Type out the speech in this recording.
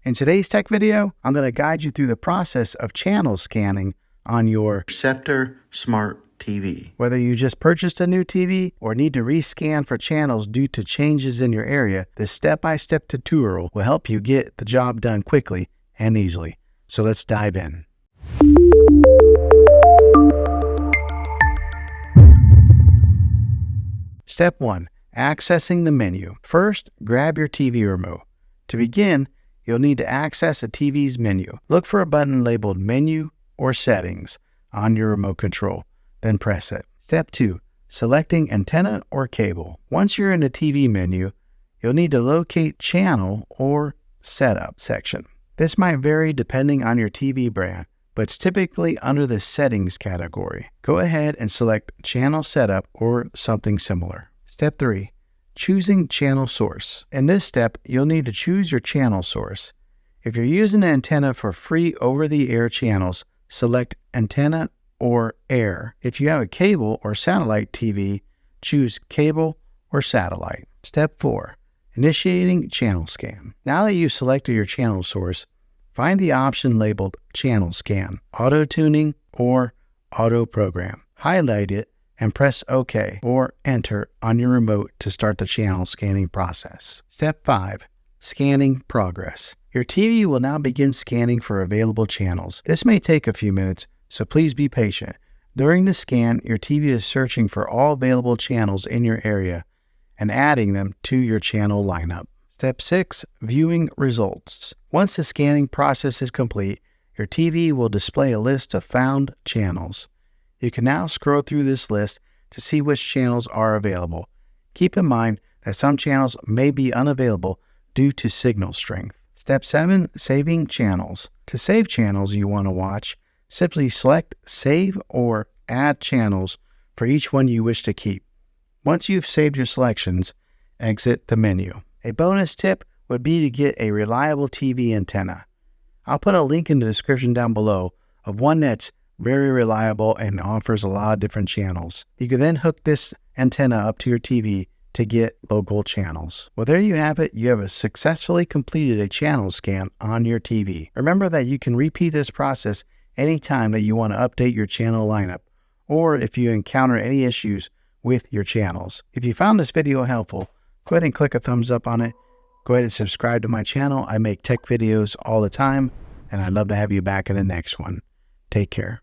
In today's tech video, I'm going to guide you through the process of channel scanning on your Sceptre Smart TV. Whether you just purchased a new TV or need to rescan for channels due to changes in your area, this step-by-step tutorial will help you get the job done quickly and easily. So let's dive in. Step 1. Accessing the menu. First, grab your TV remote. To begin, you'll need to access a TV's menu. Look for a button labeled Menu or Settings on your remote control, then press it. Step 2. Selecting antenna or cable. Once you're in the TV menu, you'll need to locate Channel or Setup section. This might vary depending on your TV brand, but it's typically under the Settings category. Go ahead and select Channel Setup or something similar. Step 3. Choosing channel source. In this step, you'll need to choose your channel source. If you're using an antenna for free over-the-air channels, select Antenna or Air. If you have a cable or satellite TV, choose Cable or Satellite. Step 4. Initiating channel scan. Now that you've selected your channel source, find the option labeled Channel Scan, Auto Tuning, or Auto Program. Highlight it and press OK or Enter on your remote to start the channel scanning process. Step 5. Scanning progress. Your TV will now begin scanning for available channels. This may take a few minutes, so please be patient. During the scan, your TV is searching for all available channels in your area and adding them to your channel lineup. Step 6. Viewing results. Once the scanning process is complete, your TV will display a list of found channels. You can now scroll through this list to see which channels are available. Keep in mind that some channels may be unavailable due to signal strength. Step 7. Saving channels. To save channels you want to watch, simply select Save or Add Channels for each one you wish to keep. Once you've saved your selections, exit the menu. A bonus tip would be to get a reliable TV antenna. I'll put a link in the description down below of one that's very reliable and offers a lot of different channels. You can then hook this antenna up to your TV to get local channels. Well, there you have it. You have successfully completed a channel scan on your TV. Remember that you can repeat this process anytime that you want to update your channel lineup, or if you encounter any issues with your channels. If you found this video helpful, go ahead and click a thumbs up on it. Go ahead and subscribe to my channel. I make tech videos all the time, and I'd love to have you back in the next one. Take care.